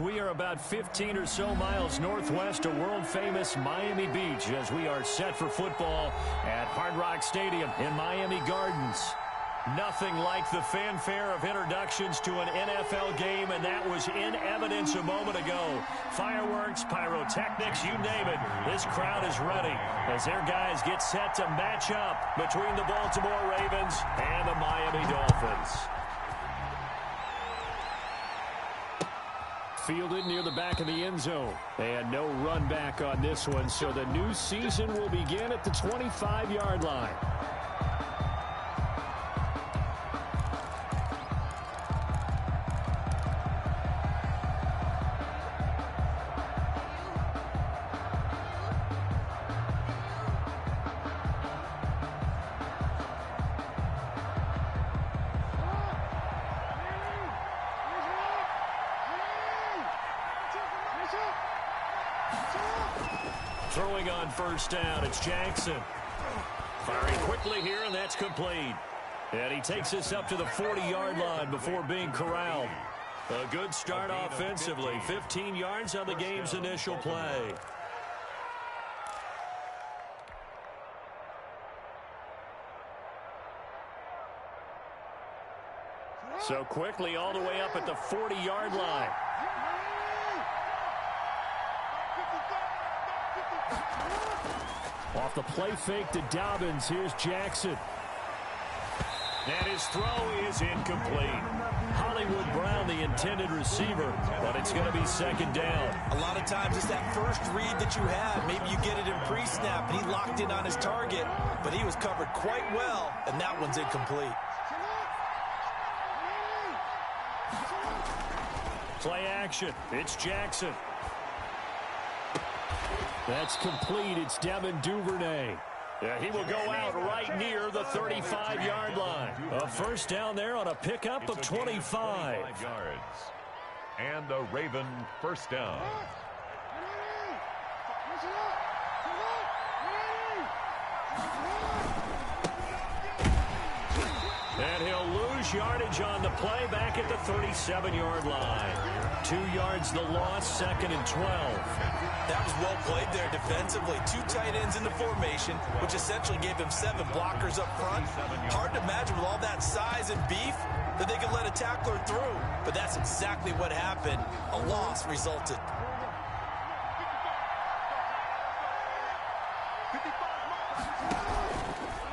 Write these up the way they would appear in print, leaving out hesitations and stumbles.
We are about 15 or so miles northwest of world-famous Miami Beach as we are set for football at Hard Rock Stadium in Miami Gardens. Nothing like the fanfare of introductions to an NFL game, and that was in evidence a moment ago. Fireworks, pyrotechnics, you name it. This crowd is ready as their guys get set to match up between the Baltimore Ravens and the Miami Dolphins. Fielded near the back of the end zone. And no run back on this one, so the new season will begin at the 25-yard line. Throwing on first down, it's Jackson. Firing quickly here, and that's complete. And he takes us up to the 40-yard line before being corralled. A good start offensively. 15 yards on the game's initial play. So quickly all the way up at the 40-yard line. Off the play fake to Dobbins. Here's Jackson. And his throw is incomplete. Hollywood Brown, the intended receiver, but it's going to be second down. A lot of times it's that first read that you have. Maybe you get it in pre-snap, and he locked in on his target, but he was covered quite well, and that one's incomplete. Play action. It's Jackson. That's complete. It's Devin Duvernay. Yeah, he will go out right near the 35-yard line. A first down there on a pickup of 25 yards. And a Raven first down. And he'll lose yardage on the play back at the 37-yard line. 2 yards the loss, second and 12. That was well played there defensively. 2 tight ends in the formation, which essentially gave him 7 blockers up front. Hard to imagine with all that size and beef that they could let a tackler through. But that's exactly what happened. A loss resulted.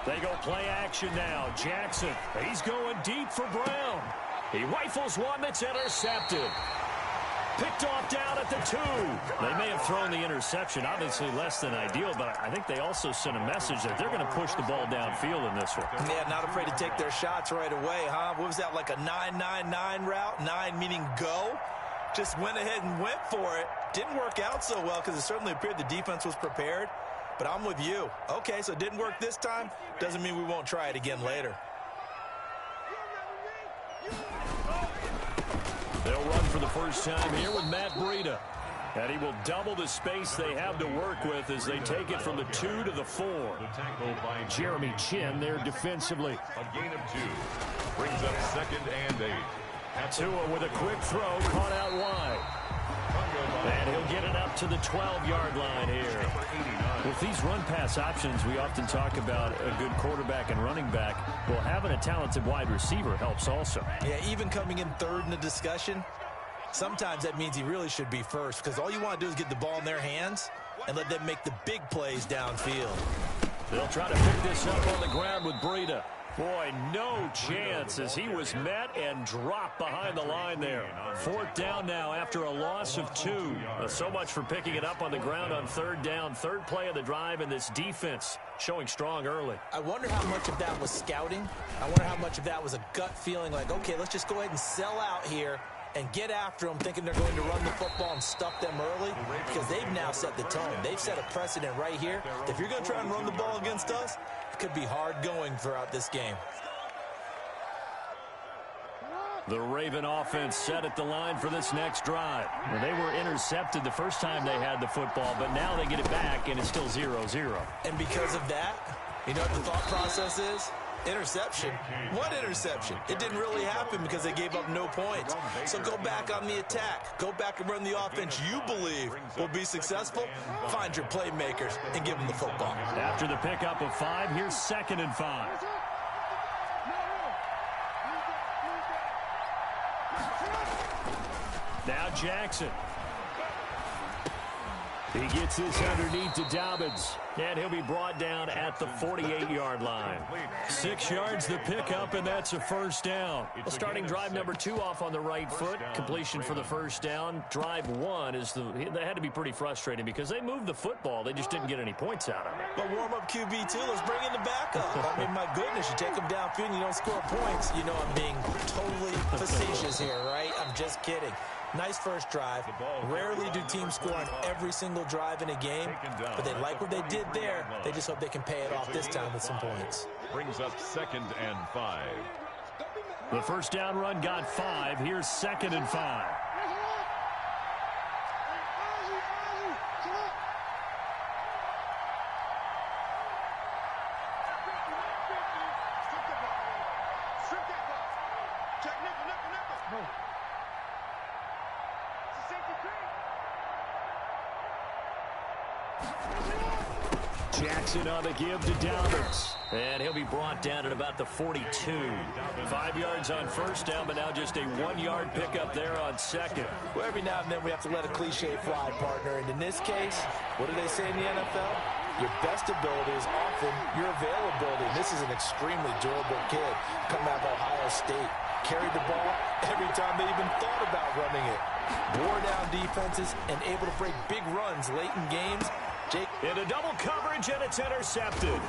They go play action now. Jackson, he's going deep for Brown. He rifles one that's intercepted. Picked off down at the 2. They may have thrown the interception, obviously less than ideal, but I think they also sent a message that they're going to push the ball downfield in this one. Yeah, not afraid to take their shots right away, huh? What was that, like a 9-9-9 route? 9 meaning go? Just went ahead and went for it. Didn't work out so well because it certainly appeared the defense was prepared. But I'm with you. Okay, so it didn't work this time. Doesn't mean we won't try it again later. They'll run for the first time here with Matt Breida. And he will double the space they have to work with as they take it from the 2 to the 4. Jeremy Chin there defensively. A gain of 2. Brings up second and 8. Tua with a quick throw, caught out wide. And he'll get it up to the 12-yard line here. With these run-pass options, we often talk about a good quarterback and running back. Well, having a talented wide receiver helps also. Yeah, even coming in third in the discussion, sometimes that means he really should be first because all you want to do is get the ball in their hands and let them make the big plays downfield. They'll try to pick this up on the ground with Breida. Boy, no chance as he was met and dropped behind the line there. Fourth down now after a loss of 2. So much for picking it up on the ground on third down. Third play of the drive, and this defense showing strong early. I wonder how much of that was scouting. I wonder how much of that was a gut feeling like, okay, let's just go ahead and sell out here and get after them thinking they're going to run the football and stuff them early because they've now set the tone. They've set a precedent right here. If you're going to try and run the ball against us, it could be hard going throughout this game. The Raven offense set at the line for this next drive. Well, they were intercepted the first time they had the football, but now they get it back, and it's still 0-0. And because of that, you know what the thought process is? Interception? What interception? It didn't really happen because they gave up no points. So go back on the attack. Go back and run the offense you believe will be successful. Find your playmakers and give them the football. After the pickup of 5, here's 2nd and 5. Now Jackson. He gets this underneath to Dobbins, and he'll be brought down at the 48-yard line. 6 yards the pickup, and that's a first down. Well, starting drive number 2 off on the right foot. Completion for the first down. Drive 1 is they had to be pretty frustrating because they moved the football. They just didn't get any points out of it. But warm-up QB, too. Let's bring in the backup. I mean, my goodness, you take them downfield and you don't score points. You know I'm being totally facetious here, right? I'm just kidding. Nice first drive. Rarely do teams score on every single drive in a game, but they like what they did there. They just hope they can pay it off this time with some points. Brings up 2nd and 5. The first down run got 5. Here's 2nd and 5. Jackson on the give to Dobbins. And he'll be brought down at about the 42. 5 yards on first down, but now just a 1-yard pickup there on 2nd. Well, every now and then we have to let a cliche fly, partner. And in this case, what do they say in the NFL? Your best ability is often your availability. And this is an extremely durable kid coming out of Ohio State. Carried the ball every time they even thought about running it. Wore down defenses and able to break big runs late in games. Into double coverage, and it's intercepted.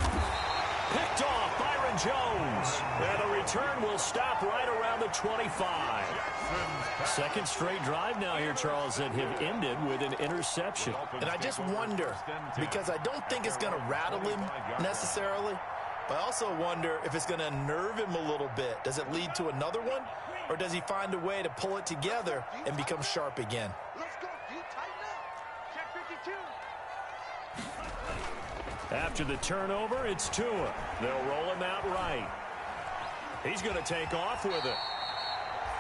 Picked off Byron Jones. And the return will stop right around the 25. Second straight drive now here, Charles, that have ended with an interception. And I just wonder, because I don't think it's going to rattle him necessarily, but I also wonder if it's going to unnerve him a little bit. Does it lead to another one, or does he find a way to pull it together and become sharp again? After the turnover, it's Tua. They'll roll him out right. He's going to take off with it.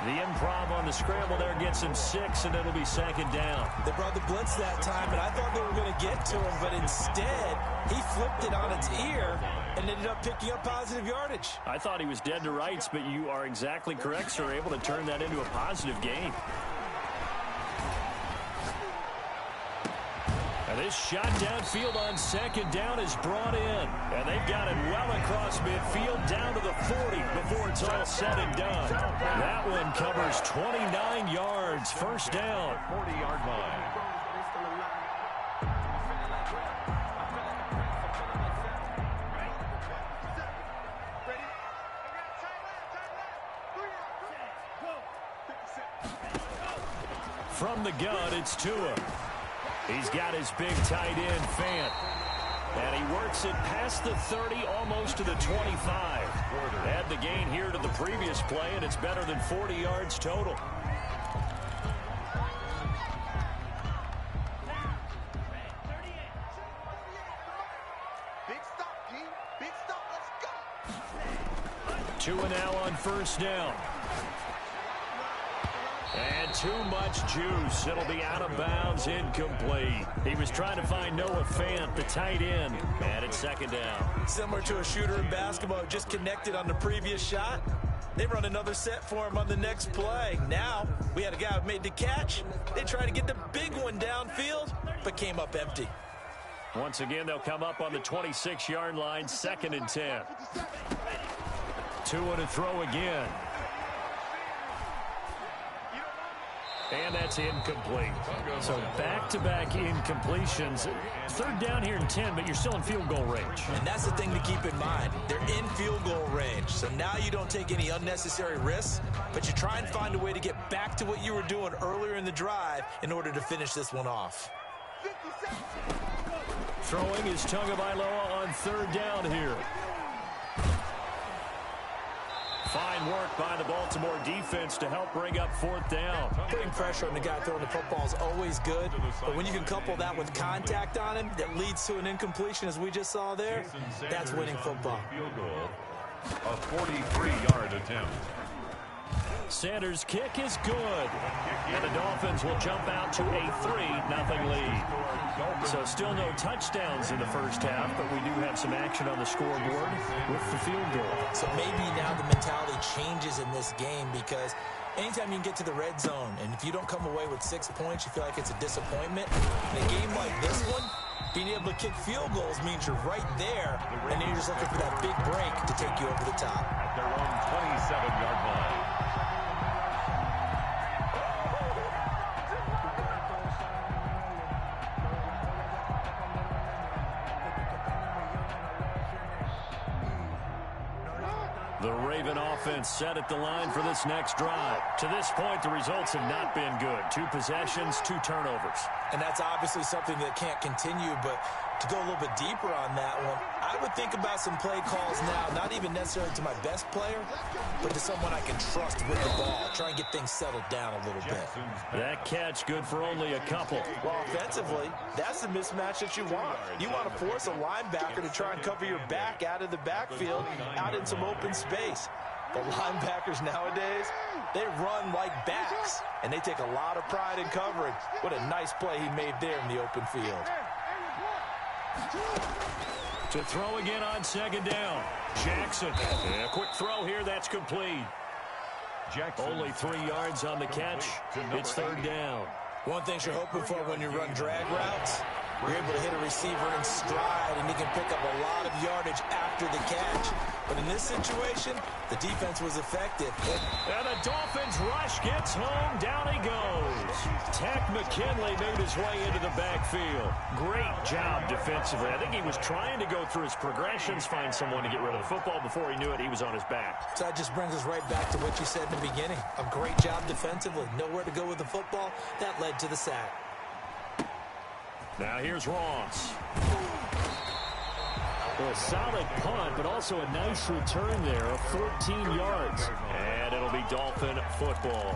The improv on the scramble there gets him 6, and it'll be 2nd down. They brought the blitz that time, and I thought they were going to get to him, but instead, he flipped it on its ear and ended up picking up positive yardage. I thought he was dead to rights, but you are exactly correct, sir, able to turn that into a positive gain. And this shot downfield on 2nd down is brought in. And they've got it well across midfield down to the 40 before it's all said and done. That one covers 29 yards. First down. 40-yard line. From the gun, it's Tua. He's got his big tight end, Phinz. And he works it past the 30, almost to the 25. Add the gain here to the previous play, and it's better than 40 yards total. Big stop, G. Big stop. Let's go. Tua now on first down. And too much juice. It'll be out of bounds, incomplete. He was trying to find Noah Fant, the tight end, and it's 2nd down. Similar to a shooter in basketball, just connected on the previous shot. They run another set for him on the next play. Now, we had a guy who made the catch. They tried to get the big one downfield, but came up empty. Once again, they'll come up on the 26-yard line, 2nd and 10. Tua to throw again. And that's incomplete. So back-to-back incompletions. 3rd down here and 10, but you're still in field goal range. And that's the thing to keep in mind. They're in field goal range. So now you don't take any unnecessary risks, but you try and find a way to get back to what you were doing earlier in the drive in order to finish this one off. Throwing is Tagovailoa on 3rd down here. Fine work by the Baltimore defense to help bring up 4th down. Putting pressure on the guy throwing the football is always good, but when you can couple that with contact on him that leads to an incompletion, as we just saw there, that's winning football. Field goal A 43-yard attempt. Sanders' kick is good. And the Dolphins will jump out to a 3-0 lead. So still no touchdowns in the first half, but we do have some action on the scoreboard with the field goal. So maybe now the mentality changes in this game, because anytime you can get to the red zone, and if you don't come away with 6 points, you feel like it's a disappointment. In a game like this one, being able to kick field goals means you're right there, and then you're just looking for that big break to take you over the top. At their own 27-yard line. The Raven offense set at the line for this next drive. To this point, the results have not been good. 2 possessions, 2 turnovers. And that's obviously something that can't continue, but to go a little bit deeper on that one, I would think about some play calls now, not even necessarily to my best player, but to someone I can trust with the ball. Try and get things settled down a little bit. That catch good for only a couple. Well, offensively, that's the mismatch that you want. You want to force a linebacker to try and cover your back out of the backfield, out in some open space. The linebackers nowadays, they run like backs, and they take a lot of pride in covering. What a nice play he made there in the open field. To throw again on 2nd down. Jackson. A quick throw here. That's complete. Jackson. Only 3 yards on the catch. It's 3rd down. One thing you're hoping for when you run drag routes, you're able to hit a receiver in stride, and he can pick up a lot of yardage after the catch. But in this situation, the defense was effective. And the Dolphins rush gets home. Down he goes. Tack McKinley made his way into the backfield. Great job defensively. I think he was trying to go through his progressions, find someone to get rid of the football. Before he knew it, he was on his back. So that just brings us right back to what you said in the beginning. A great job defensively. Nowhere to go with the football. That led to the sack. Now here's Ross. Well, a solid punt, but also a nice return there of 14 yards. And it'll be Dolphin football.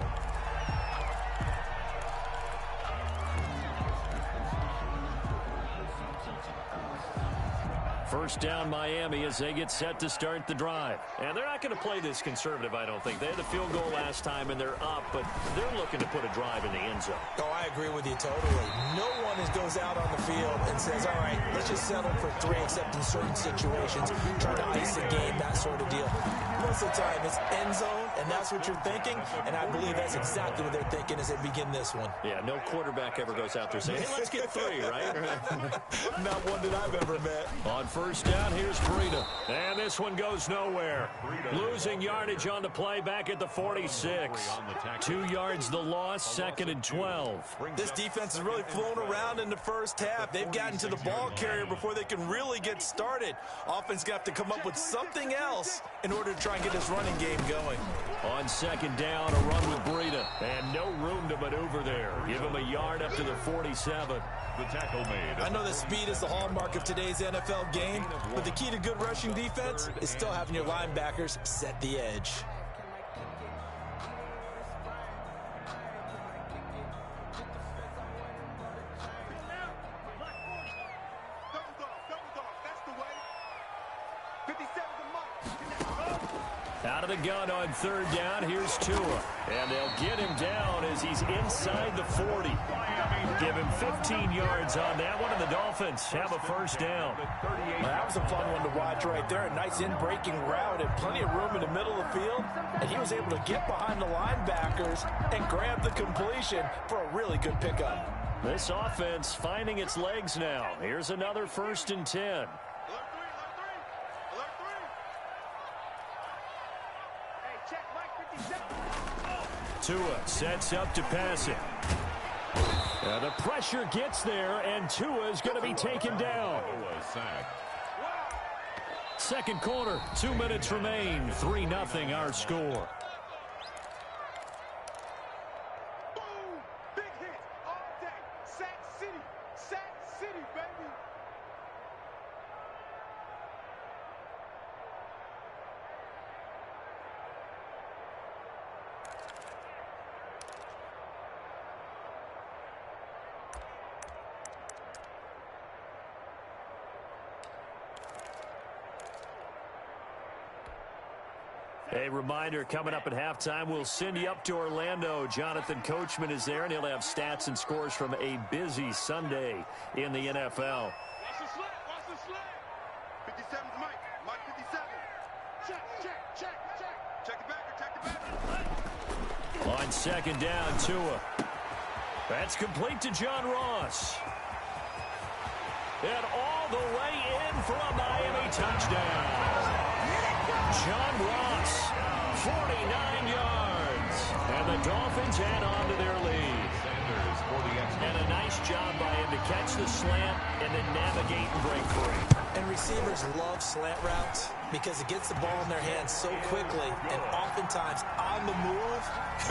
First down Miami as they get set to start the drive. And they're not going to play this conservative, I don't think. They had the field goal last time, and they're up, but they're looking to put a drive in the end zone. Oh, I agree with you totally. No one goes out on the field and says, all right, let's just settle for 3, except in certain situations, trying to ice a game, that sort of deal. Most of the time, it's end zone, and that's what you're thinking, and I believe that's exactly what they're thinking as they begin this one. Yeah, no quarterback ever goes out there saying, hey, let's get 3, right? Not one that I've ever met. On first down, here's Breida. And this one goes nowhere. Losing yardage on the play back at the 46. 2 yards the loss, 2nd and 12. This defense is really flown around in the first half. They've gotten to the ball carrier before they can really get started. Offense got to come up with something else in order to try and get this running game going. On 2nd down, a run with Breida. And no room to maneuver there. Give him a yard up to the 47. The tackle made. I know that speed is the hallmark of today's NFL game, but the key to good rushing defense is still having your linebackers set the edge. Out of the gun on 3rd down, here's Tua. And they'll get him down as he's inside the 40. Give him 15 yards on that one, and the Dolphins have a first down. Well, that was a fun one to watch right there. A nice in-breaking route and plenty of room in the middle of the field. And he was able to get behind the linebackers and grab the completion for a really good pickup. This offense finding its legs now. Here's another 1st and 10. Tua sets up to pass it. The pressure gets there, and Tua is going to be taken down. Second quarter, 2 minutes remain. 3-0 our score. Boom! Big hit all day. Sack City, baby. A reminder, coming up at halftime, we'll send you up to Orlando. Jonathan Coachman is there, and he'll have stats and scores from a busy Sunday in the NFL. Watch the sled. Watch the sled. 57's Mike. Mike 57. Check. Check the backer. Check the backer. On second down, Tua. That's complete to John Ross. And all the way in for a Miami touchdown. John Ross, 49 yards. And the Dolphins add on to their lead. And a nice job by him to catch the slant and then navigate and break free. And receivers love slant routes because it gets the ball in their hands so quickly and oftentimes on the move.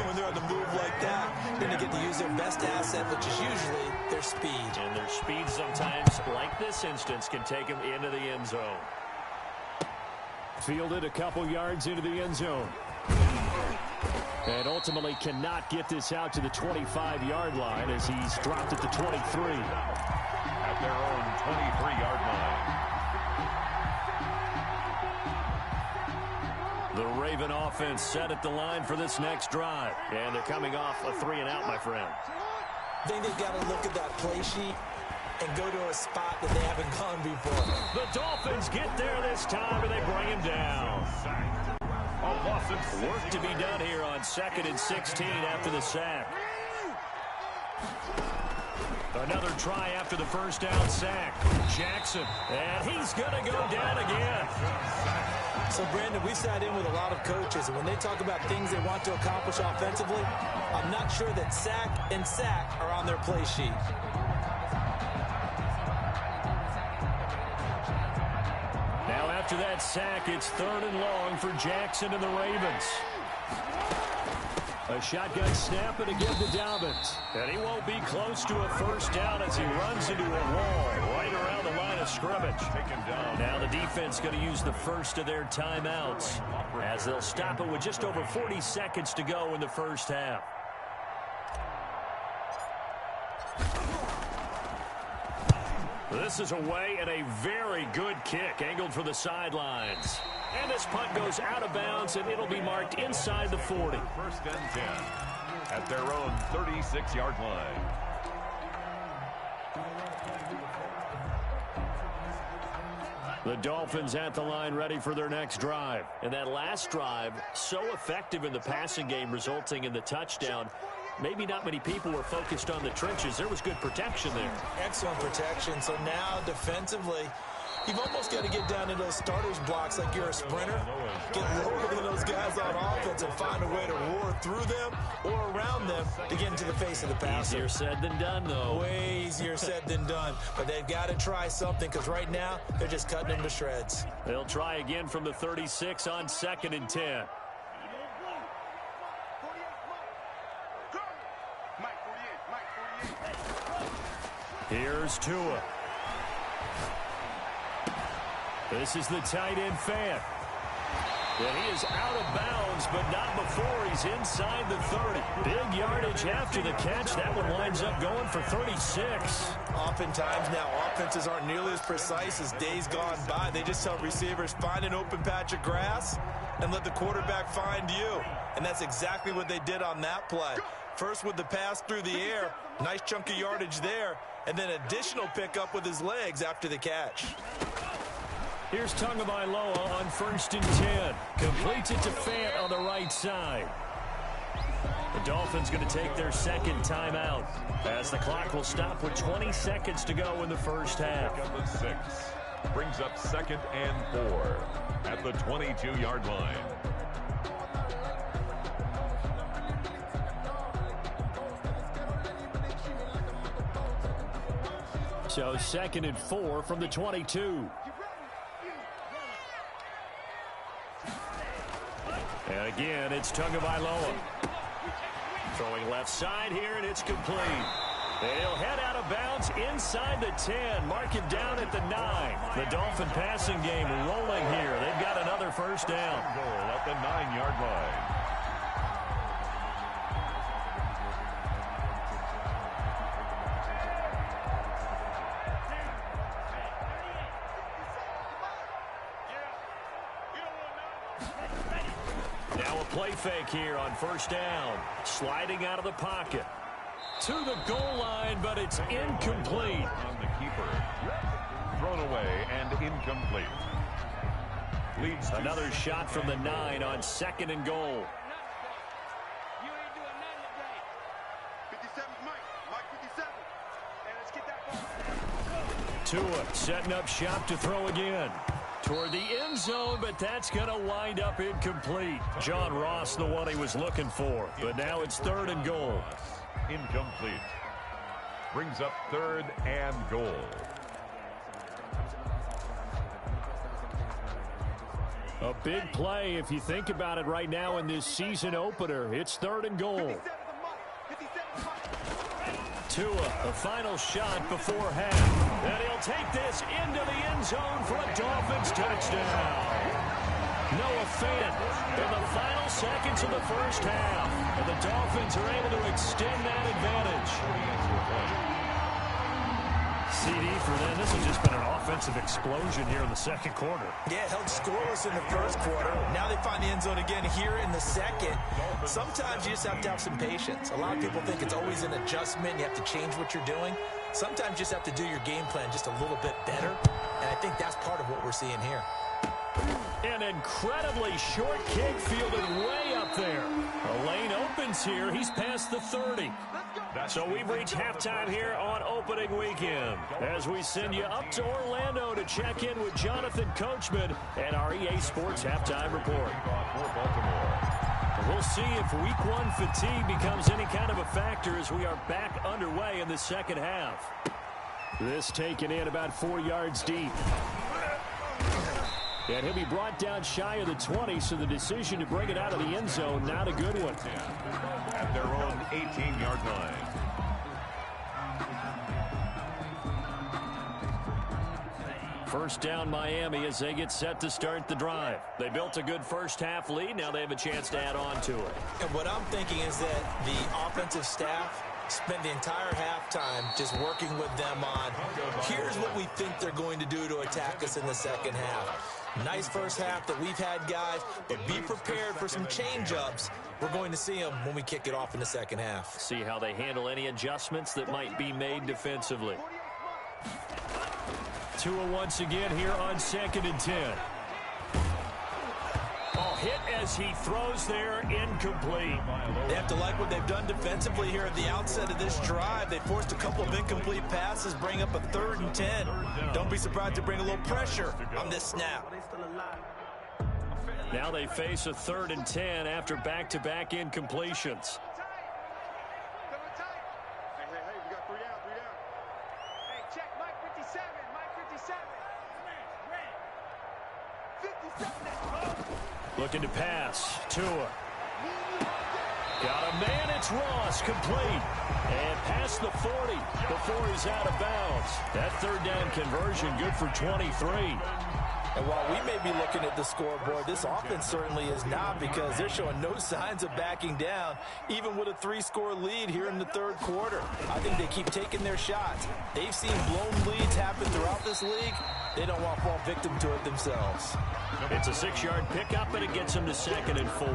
When they're on the move like that, then they get to use their best asset, which is usually their speed. And their speed sometimes, like this instance, can take them into the end zone. Fielded a couple yards into the end zone. And ultimately cannot get this out to the 25-yard line as he's dropped at the 23. At their own 23-yard line. The Raven offense set at the line for this next drive. And they're coming off a 3-and-out, my friend. I think they've got to look at that play sheet and go to a spot that they haven't gone before. The Dolphins get there this time, and they bring him down. Work to be done here on 2nd and 16 after the sack. Another try after the first down sack. Jackson, and he's going to go down again. So, Brandon, we sat in with a lot of coaches, and when they talk about things they want to accomplish offensively, I'm not sure that sack and sack are on their play sheet. Now after that sack, it's 3rd and long for Jackson and the Ravens. A shotgun snap and again to Dobbins. And he won't be close to a first down as he runs into a wall right around the line of scrimmage. Now the defense going to use the first of their timeouts as they'll stop it with just over 40 seconds to go in the first half. This is away and a very good kick angled for the sidelines. And this punt goes out of bounds, and it'll be marked inside the 40. 1st and 10 at their own 36-yard line. The Dolphins at the line ready for their next drive. And that last drive, so effective in the passing game, resulting in the touchdown. Maybe not many people were focused on the trenches. There was good protection there. Excellent protection. So now defensively, you've almost got to get down to those starters blocks like you're a sprinter. Get lower than those guys on offense and find a way to roar through them or around them to get into the face of the passer. Easier said than done, though. Way easier said than done. But they've got to try something because right now they're just cutting them to shreds. They'll try again from the 36 on 2nd and 10. Here's Tua. This is the tight end fan. And he is out of bounds, but not before he's inside the 30. Big yardage after the catch. That one winds up going for 36. Oftentimes now, offenses aren't nearly as precise as days gone by. They just tell receivers, find an open patch of grass and let the quarterback find you. And that's exactly what they did on that play. First with the pass through the air, nice chunk of yardage there, and then additional pickup with his legs after the catch. Here's Tagovailoa on 1st and 10. Completes it to Fant on the right side. The Dolphins going to take their 2nd timeout as the clock will stop with 20 seconds to go in the first half. Pick up a 6. Brings up 2nd and 4 at the 22-yard line. So 2nd and 4 from the 22. And again, it's Tagovailoa. Throwing left side here, and it's complete. They'll head out of bounds inside the 10. Mark him down at the 9. The Dolphin passing game rolling here. They've got another first down. Goal at the 9-yard line. Now a play fake here on first down. Sliding out of the pocket. To the goal line, but it's incomplete. On the keeper. Thrown away and incomplete. Leads to another shot from the 9 on 2nd and goal. You ain't doing nothing today. 57's Mike 57. And let's get that ball. Tua setting up shop to throw again. Toward the end zone, but that's going to wind up incomplete. John Ross, the one he was looking for. But now it's 3rd and goal. Incomplete. Brings up 3rd and goal. A big play if you think about it right now in this season opener. It's 3rd and goal. Tua, a final shot before half. And he'll take this into the end zone for a Dolphins touchdown. Noah Fant in the final seconds of the first half. And the Dolphins are able to extend that advantage. CD for them. This has just been an offensive explosion here in the 2nd quarter. Yeah, held scoreless in the 1st quarter. Now they find the end zone again here in the 2nd. Sometimes you just have to have some patience. A lot of people think it's always an adjustment. You have to change what you're doing. Sometimes you just have to do your game plan just a little bit better. And I think that's part of what we're seeing here. An incredibly short kick fielded way up there. A lane opens here. He's past the 30. So we've reached halftime here on opening weekend as we send you up to Orlando to check in with Jonathan Coachman and our EA Sports Halftime Report. We'll see if Week 1 fatigue becomes any kind of a factor as we are back underway in the 2nd half. This taken in about 4 yards deep. And he'll be brought down shy of the 20, so the decision to bring it out of the end zone, not a good one. At their own 18-yard line. First down Miami as they get set to start the drive. They built a good first half lead. Now they have a chance to add on to it. And what I'm thinking is that the offensive staff spent the entire halftime just working with them on, here's what we think they're going to do to attack us in the 2nd half. Nice first half that we've had, guys, but be prepared for some change-ups. We're going to see them when we kick it off in the 2nd half. See how they handle any adjustments that might be made defensively. Tua once again here on 2nd and 10. Hit as he throws there, incomplete. They have to like what they've done defensively here at the outset of this drive. They forced a couple of incomplete passes, bring up a 3rd and 10. Don't be surprised to bring a little pressure on this snap. Now they face a 3rd and 10 after back-to-back incompletions. Hey, we got 3 down. Hey, check Mike 57. Mike 57. 57. Looking to pass. Tua. Got a man. It's Ross. Complete. And past the 40 before he's out of bounds. That 3rd down conversion good for 23. And while we may be looking at the scoreboard, this offense certainly is not, because they're showing no signs of backing down, even with a 3-score lead here in the 3rd quarter. I think they keep taking their shots. They've seen blown leads happen throughout this league. They don't want to fall victim to it themselves. It's a 6-yard pickup, and it gets them to 2nd and 4.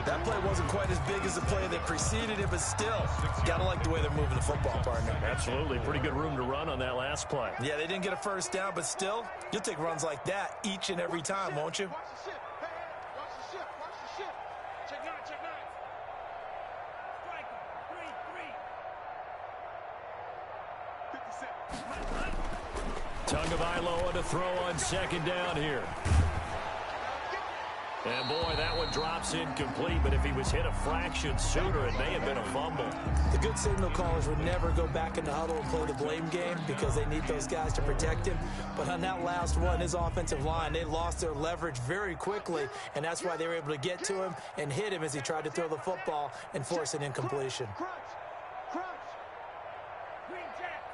That play wasn't quite as big as the play that preceded it, but still, gotta like the way they're moving the football, partner. Absolutely. Pretty good room to run on that last play. Yeah, they didn't get a first down, but still, you'll take runs like that each and every time, won't you? Watch the ship. Hey, watch the ship. Watch the ship. Check 9. Strike 3. 57. Tagovailoa to throw on 2nd down here. And boy, that one drops incomplete, but if he was hit a fraction sooner, it may have been a fumble. The good signal callers would never go back in the huddle and play the blame game because they need those guys to protect him. But on that last one, his offensive line, they lost their leverage very quickly, and that's why they were able to get to him and hit him as he tried to throw the football and force an incompletion. Crunch. Green Jack.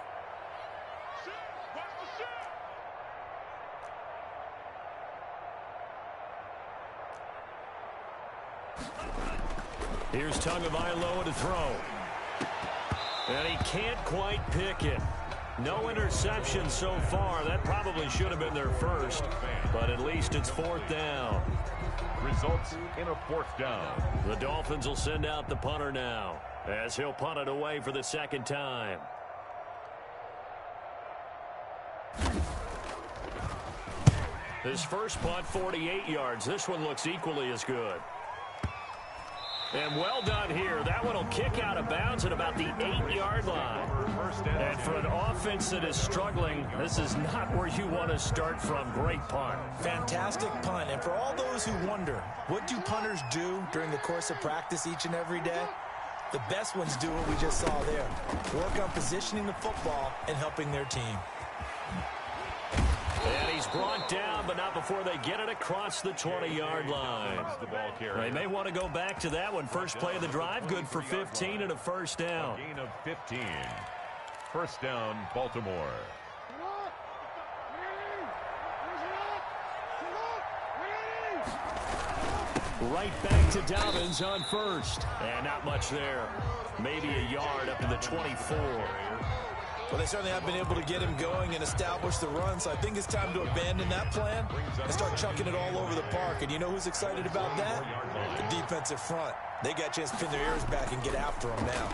Ship. Watch the ship. Here's Tagovailoa to throw. And he can't quite pick it. No interception so far. That probably should have been their first, but at least it's 4th down. Results in a 4th down. The Dolphins will send out the punter now, as he'll punt it away for the 2nd time. His first punt, 48 yards. This one looks equally as good. And well done here. That one will kick out of bounds at about the 8-yard line. And for an offense that is struggling, this is not where you want to start from. Great punt. Fantastic punt. And for all those who wonder, what do punters do during the course of practice each and every day? The best ones do what we just saw there. Work on positioning the football and helping their team. And he's brought down, but not before they get it across the 20-yard line. They may want to go back to that one. First play of the drive, good for 15 and a 1st down. Gain of 15. 1st down, Baltimore. Right back to Dobbins on 1st. And not much there. Maybe a yard up to the 24. Well, they certainly have been able to get him going and establish the run, so I think it's time to abandon that plan and start chucking it all over the park. And you know who's excited about that? The defensive front. They got a chance to pin their ears back and get after him now.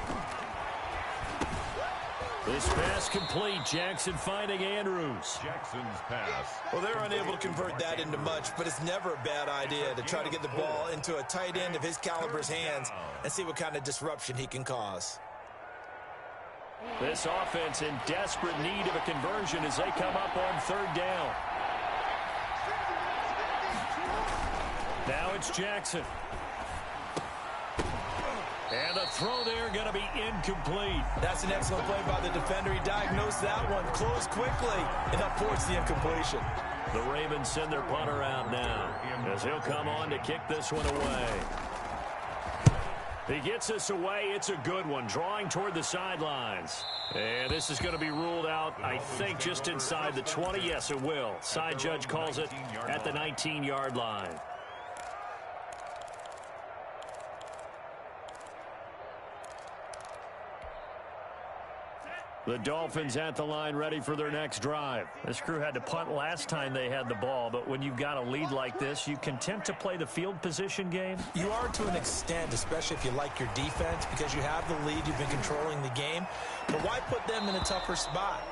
This pass complete. Jackson finding Andrews. Jackson's pass. Well, they're unable to convert that into much, but it's never a bad idea to try to get the ball into a tight end of his caliber's hands and see what kind of disruption he can cause. This offense in desperate need of a conversion as they come up on 3rd down. Now it's Jackson. And the throw there going to be incomplete. That's an excellent play by the defender. He diagnosed that one, closed quickly, and forced the incompletion. The Ravens send their punter out now as he'll come on to kick this one away. He gets this away. It's a good one, drawing toward the sidelines. And this is going to be ruled out, I think, just inside the 20. Yes, it will. Side judge calls it at the 19-yard line. The Dolphins at the line ready for their next drive. This crew had to punt last time they had the ball, but when you've got a lead like this, you content to play the field position game? You are to an extent, especially if you like your defense, because you have the lead, you've been controlling the game. But why put them in a tougher spot?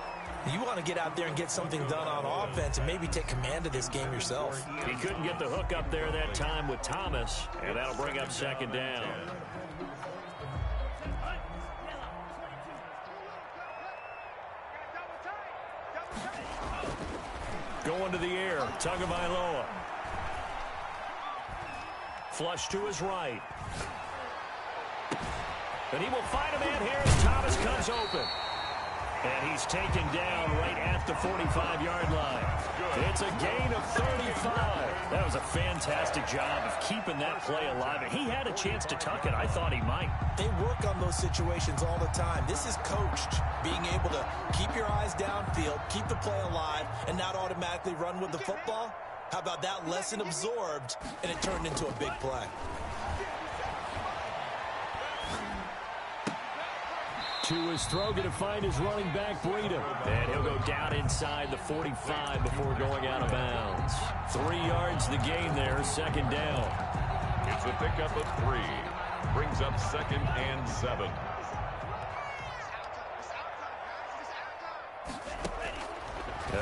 You want to get out there and get something done on offense and maybe take command of this game yourself. He couldn't get the hook up there that time with Thomas, and that'll bring up 2nd down. Going to the air, Tagovailoa. Flush to his right. And he will find a man here as Thomas comes open. And he's taken down right at the 45-yard line. It's a gain of 35. That was a fantastic job of keeping that play alive. And he had a chance to tuck it. I thought he might. They work on those situations all the time. This is coached, being able to keep your eyes downfield, keep the play alive, and not automatically run with the football. How about that lesson absorbed, and it turned into a big play. To his throw, going to find his running back, Breida. And he'll go down inside the 45 before going out of bounds. 3 yards the gain there, 2nd down. It's a pickup of 3. Brings up 2nd and 7.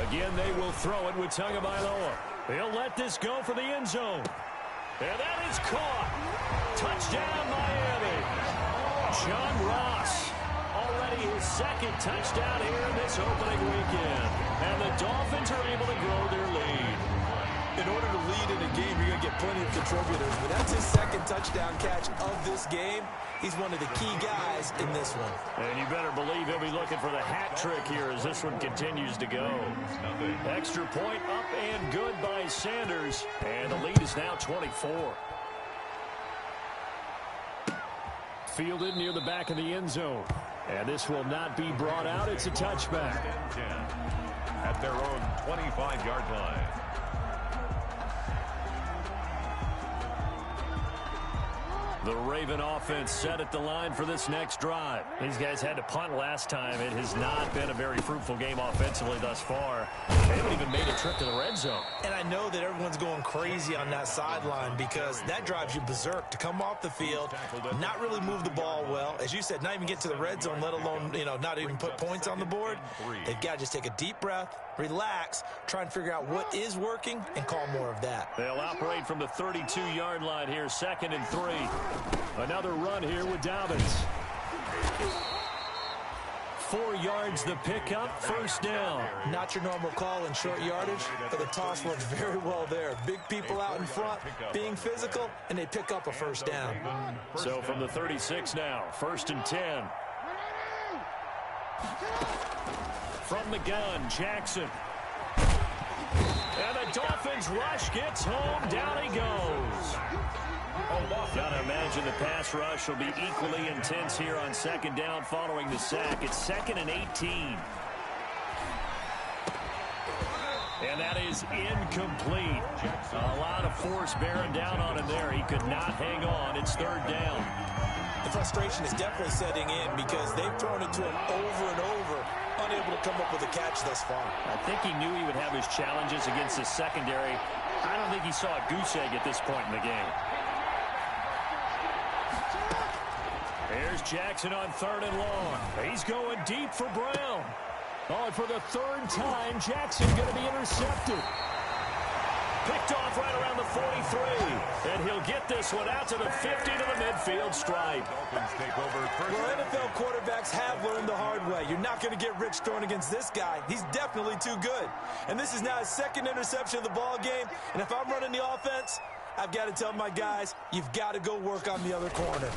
Again, they will throw it with Tagovailoa. He'll let this go for the end zone. And that is caught. Touchdown, Miami. John Ross. Already his 2nd touchdown here in this opening weekend. And the Dolphins are able to grow their lead. In order to lead in a game, you're going to get plenty of contributors, but that's his 2nd touchdown catch of this game. He's one of the key guys in this one. And you better believe he'll be looking for the hat trick here as this one continues to go. Extra point up and good by Sanders. And the lead is now 24. Fielded near the back of the end zone. And this will not be brought out. It's a touchback. At their own 25-yard line. The Raven offense set at the line for this next drive. These guys had to punt last time. It has not been a very fruitful game offensively thus far. They haven't even made a trip to the red zone. And I know that everyone's going crazy on that sideline because that drives you berserk to come off the field, not really move the ball well. As you said, not even get to the red zone, let alone, not even put points on the board. They've got to just take a deep breath, relax, try and figure out what is working, and call more of that. They'll operate from the 32-yard line here, 2nd and 3. Another run here with Ravenz. 4 yards the pickup, first down. Not your normal call in short yardage, but the toss works very well there. Big people out in front, being physical, and they pick up a first down. So from the 36 now, 1st and 10. From the gun, Jackson. And the Dolphins rush gets home. Down he goes. Gotta imagine the pass rush will be equally intense here on 2nd down following the sack. It's 2nd and 18. And that is incomplete. A lot of force bearing down on him there. He could not hang on. It's 3rd down. The frustration is definitely setting in because they've thrown it to him over and over, unable to come up with a catch thus far. I think he knew he would have his challenges against the secondary. I don't think he saw a goose egg at this point in the game. Here's Jackson on 3rd and long. He's going deep for Brown. Oh, and for the 3rd time, Jackson going to be intercepted. Picked off right around the 43. And he'll get this one out to the 50 to the midfield stripe. Well, NFL quarterbacks have learned the hard way. You're not going to get rich throwing against this guy. He's definitely too good. And this is now his 2nd interception of the ball game. And if I'm running the offense, I've got to tell my guys, you've got to go work on the other corner.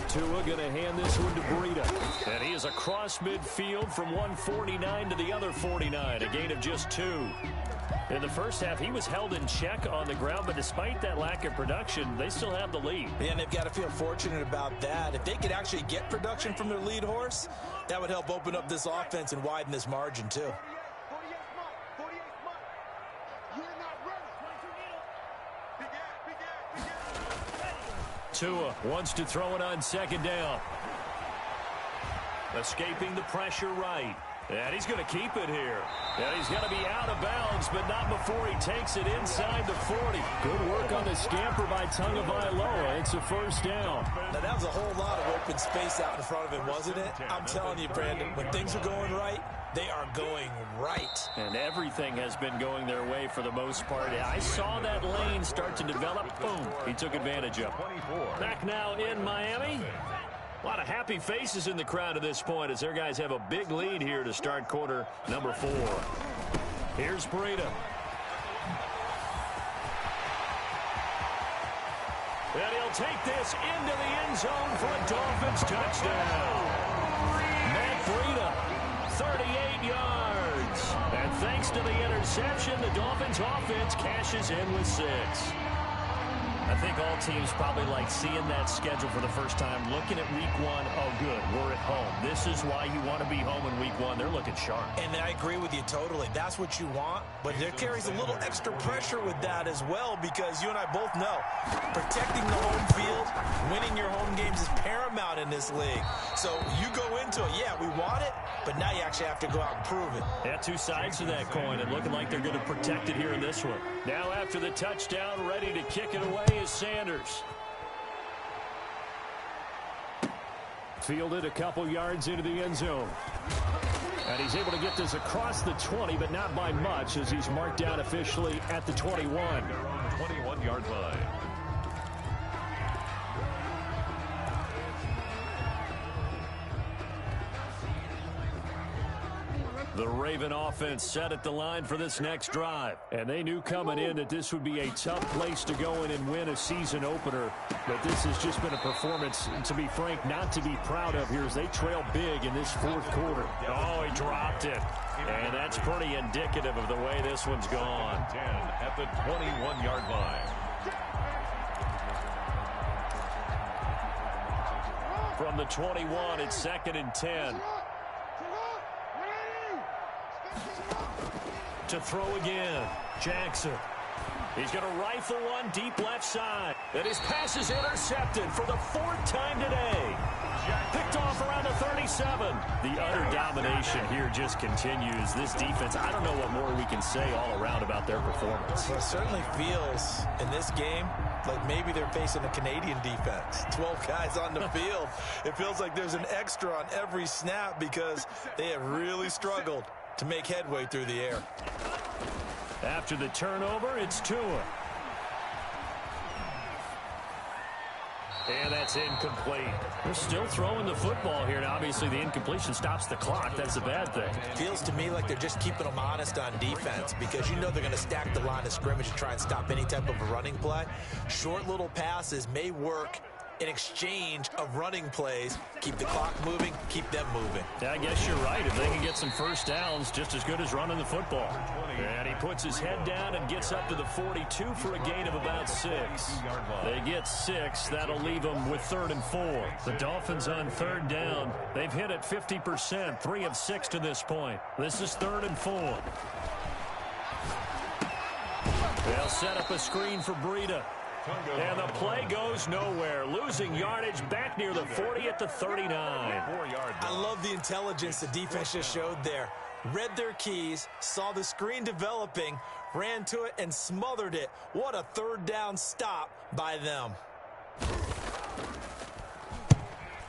Tua going to hand this one to Breida. And he is across midfield from 149 to the other 49. A gain of just 2. In the first half, he was held in check on the ground, but despite that lack of production, they still have the lead. And they've got to feel fortunate about that. If they could actually get production from their lead horse, that would help open up this offense and widen this margin, too. Tua wants to throw it on 2nd down. Escaping the pressure right. And he's going to keep it here. And he's going to be out of bounds, but not before he takes it inside the 40. Good work on the scamper by Tagovailoa. It's a first down. Now, that was a whole lot of open space out in front of him, wasn't it? I'm telling you, Brandon, when things are going right, they are going right. And everything has been going their way for the most part. I saw that lane start to develop. Boom. He took advantage of it. Back now in Miami. A lot of happy faces in the crowd at this point as their guys have a big lead here to start quarter number 4. Here's Breida. And he'll take this into the end zone for a Dolphins touchdown. Matt Breida, 38 yards. And thanks to the interception, the Dolphins offense cashes in with 6. I think all teams probably like seeing that schedule for the first time, looking at week 1. Oh, good, we're at home. This is why you want to be home in week 1. They're looking sharp. And I agree with you totally. That's what you want. But there carries a little extra pressure with that as well because you and I both know protecting the home field, winning your home games is paramount in this league. So you go into it, yeah, we want it, but now you actually have to go out and prove it. Yeah, 2 sides to that coin, and looking like they're going to protect it here in this one. Now after the touchdown, ready to kick it away is Sanders. Fielded a couple yards into the end zone. And he's able to get this across the 20, but not by much as he's marked down officially at the 21. They're on the 21-yard line. The Raven offense set at the line for this next drive. And they knew coming in that this would be a tough place to go in and win a season opener. But this has just been a performance, to be frank, not to be proud of here as they trail big in this 4th quarter. Oh, he dropped it. And that's pretty indicative of the way this one's gone. 10 at the 21-yard line. From the 21, it's 2nd and 10. To throw again, Jackson. He's going to rifle one deep left side. And his pass is intercepted for the 4th time today. Picked off around the 37. The utter domination here just continues. This defense, I don't know what more we can say all around about their performance. Well, it certainly feels in this game like maybe they're facing a Canadian defense. 12 guys on the field. It feels like there's an extra on every snap because they have really struggled to make headway through the air. After the turnover, it's Tua. And that's incomplete. They're still throwing the football here. Now, obviously, the incompletion stops the clock. That's a bad thing. Feels to me like they're just keeping them honest on defense because you know they're going to stack the line of scrimmage and try and stop any type of a running play. Short little passes may work in exchange of running plays. Keep the clock moving, keep them moving. Yeah, I guess you're right. If they can get some first downs, just as good as running the football. And he puts his head down and gets up to the 42 for a gain of about 6. They get 6. That'll leave them with 3rd and 4. The Dolphins on 3rd down. They've hit it 50%, 3 of 6 to this point. This is 3rd and 4. They'll set up a screen for Breida. And the play goes nowhere. Losing yardage back near the 40 at the 39. I love the intelligence the defense just showed there. Read their keys, saw the screen developing, ran to it, and smothered it. What a 3rd down stop by them.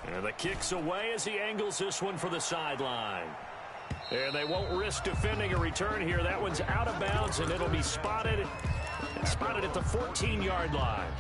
And the kick's away as he angles this one for the sideline. And they won't risk defending a return here. That one's out of bounds, and it'll be spotted. Spotted at the 14-yard line.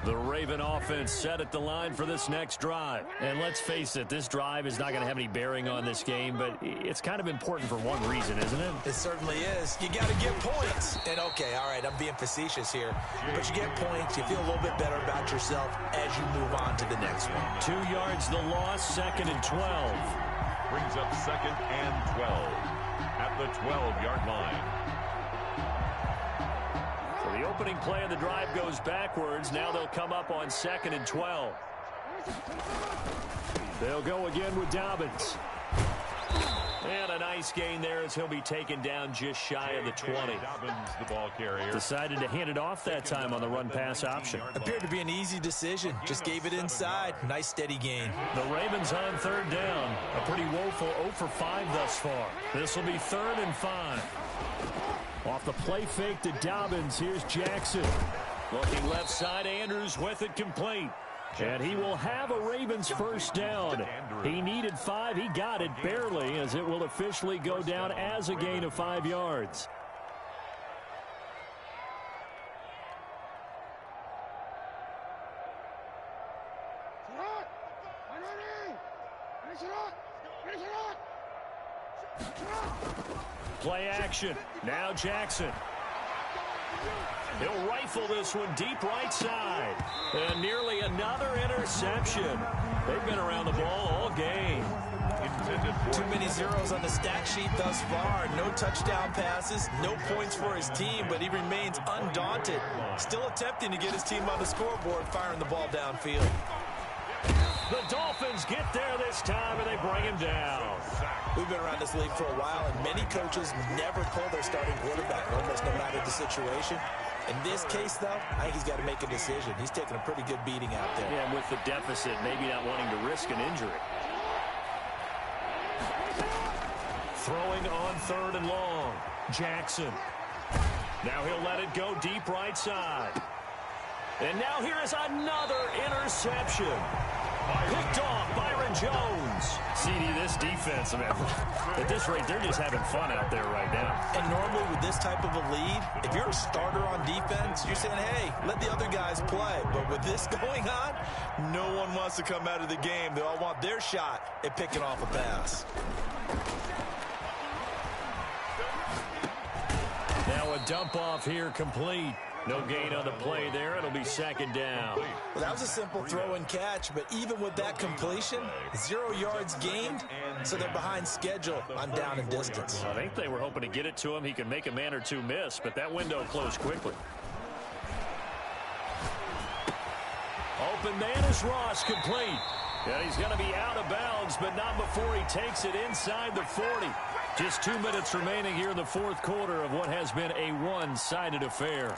The Raven offense set at the line for this next drive. And let's face it, this drive is not going to have any bearing on this game, but it's kind of important for one reason, isn't it? It certainly is. You got to get points. And, okay, all right, I'm being facetious here. But you get points, you feel a little bit better about yourself as you move on to the next one. 2 yards the loss, 2nd and 12. Brings up 2nd and 12 at the 12-yard line. So the opening play of the drive goes backwards. Now they'll come up on 2nd and 12. They'll go again with Dobbins. And a nice gain there as he'll be taken down just shy of the 20. Dobbins, the ball carrier. Decided to hand it off that time on the run-pass option. Appeared to be an easy decision. Just gave it inside. Nice steady gain. The Ravens on 3rd down. A pretty woeful 0 for 5 thus far. This will be 3rd and 5. Off the play fake to Dobbins. Here's Jackson. Looking left side, Andrews with it complete. And he will have a Ravens first down. He needed 5. He got it barely as it will officially go down as a gain of 5 yards. Play action. Now Jackson. He'll rifle this one deep right side. And nearly another interception. They've been around the ball all game. Too many zeros on the stat sheet thus far. No touchdown passes, no points for his team, but he remains undaunted. Still attempting to get his team on the scoreboard, firing the ball downfield. The Dolphins get there this time, and they bring him down. We've been around this league for a while, and many coaches never pull their starting quarterback, almost no matter the situation. In this case, though, I think he's got to make a decision. He's taking a pretty good beating out there. Yeah, and with the deficit, maybe not wanting to risk an injury. Throwing on 3rd and long. Jackson. Now he'll let it go deep right side. And now here is another interception. Picked off Byron Jones. CD, this defense, man, at this rate, they're just having fun out there right now. And normally with this type of a lead, if you're a starter on defense, you're saying, hey, let the other guys play. But with this going on, no one wants to come out of the game. They all want their shot at picking off a pass. Now a dump off here complete. No gain on the play there. It'll be 2nd down. Well, that was a simple throw and catch, but even with that completion, 0 yards gained, so they're behind schedule on down and distance. I think they were hoping to get it to him. He could make a man or two miss, but that window closed quickly. Open man is Ross, complete. And he's going to be out of bounds, but not before he takes it inside the 40. Just 2 minutes remaining here in the fourth quarter of what has been a one-sided affair.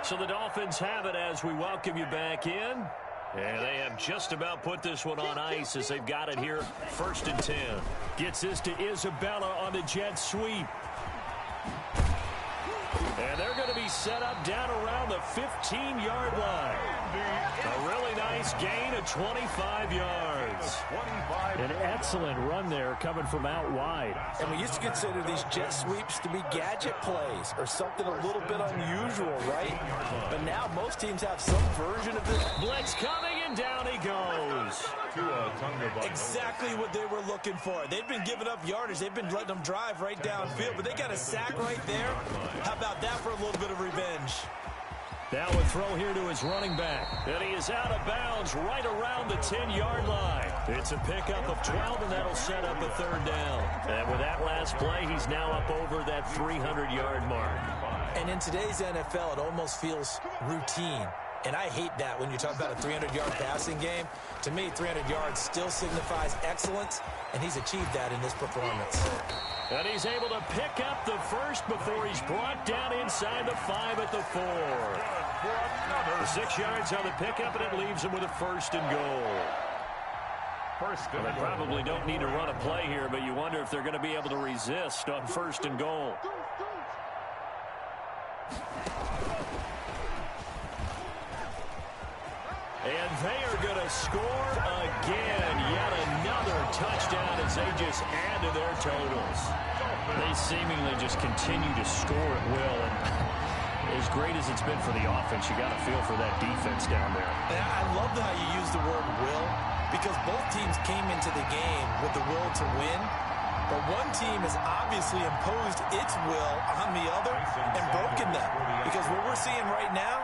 So the Dolphins have it as we welcome you back in. And they have just about put this one on ice as they've got it here. 1st and 10. Gets this to Isabella on the jet sweep. And they're going to be set up down around the 15-yard line. A really nice gain of 25 yards. An excellent run there coming from out wide. And we used to consider these jet sweeps to be gadget plays or something a little bit unusual, right? But now most teams have some version of this. Blitz coming, and down he goes. Exactly what they were looking for. They've been giving up yardage. They've been letting them drive right downfield, but they got a sack right there. How about that for a little bit of revenge? Now a throw here to his running back. And he is out of bounds right around the 10-yard line. It's a pickup of 12, and that'll set up a 3rd down. And with that last play, he's now up over that 300-yard mark. And in today's NFL, it almost feels routine. And I hate that when you talk about a 300-yard passing game. To me, 300 yards still signifies excellence, and he's achieved that in this performance. And he's able to pick up the first before he's brought down inside the 5 at the 4. 6 yards on the pickup, and it leaves him with a 1st and goal. Well, they probably don't need to run a play here, but you wonder if they're going to be able to resist on 1st and goal. And they are going to score again. Yet another touchdown as they just add to their totals. They seemingly just continue to score at will. And as great as it's been for the offense, you got to feel for that defense down there. And I love how you use the word will, because both teams came into the game with the will to win. But one team has obviously imposed its will on the other and broken them. Because what we're seeing right now,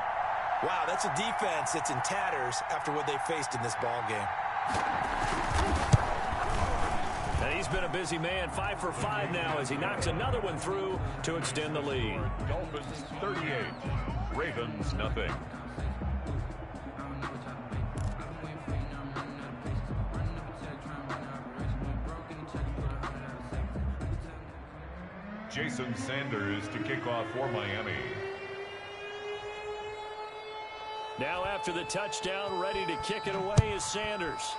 wow, that's a defense that's in tatters after what they faced in this ball game. And he's been a busy man, 5 for 5 now as he knocks another one through to extend the lead. Dolphins 38, Ravens nothing. Jason Sanders to kick off for Miami. Now after the touchdown, ready to kick it away is Sanders.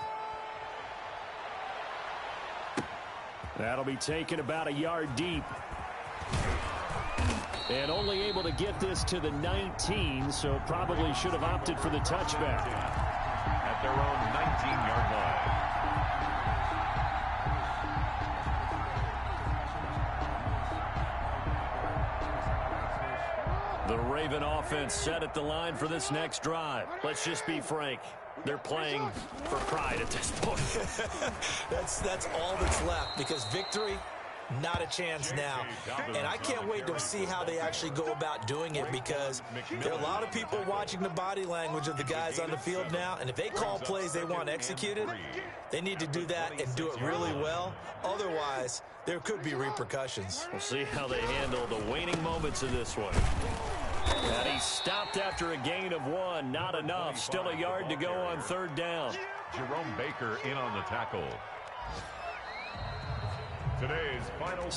That'll be taken about a yard deep. And only able to get this to the 19, so probably should have opted for the touchback. At their own 19-yard line. The Raven offense set at the line for this next drive. Let's just be frank. They're playing for pride at this point. That's all that's left, because victory, not a chance now. And I can't wait to see how they actually go about doing it, because there are a lot of people watching the body language of the guys on the field now, and if they call plays they want executed, they need to do that and do it really well. Otherwise, there could be repercussions. We'll see how they handle the waning moments of this one. And he stopped after a gain of 1. Not enough. Still a yard to go on 3rd down. Jerome Baker in on the tackle. Today's final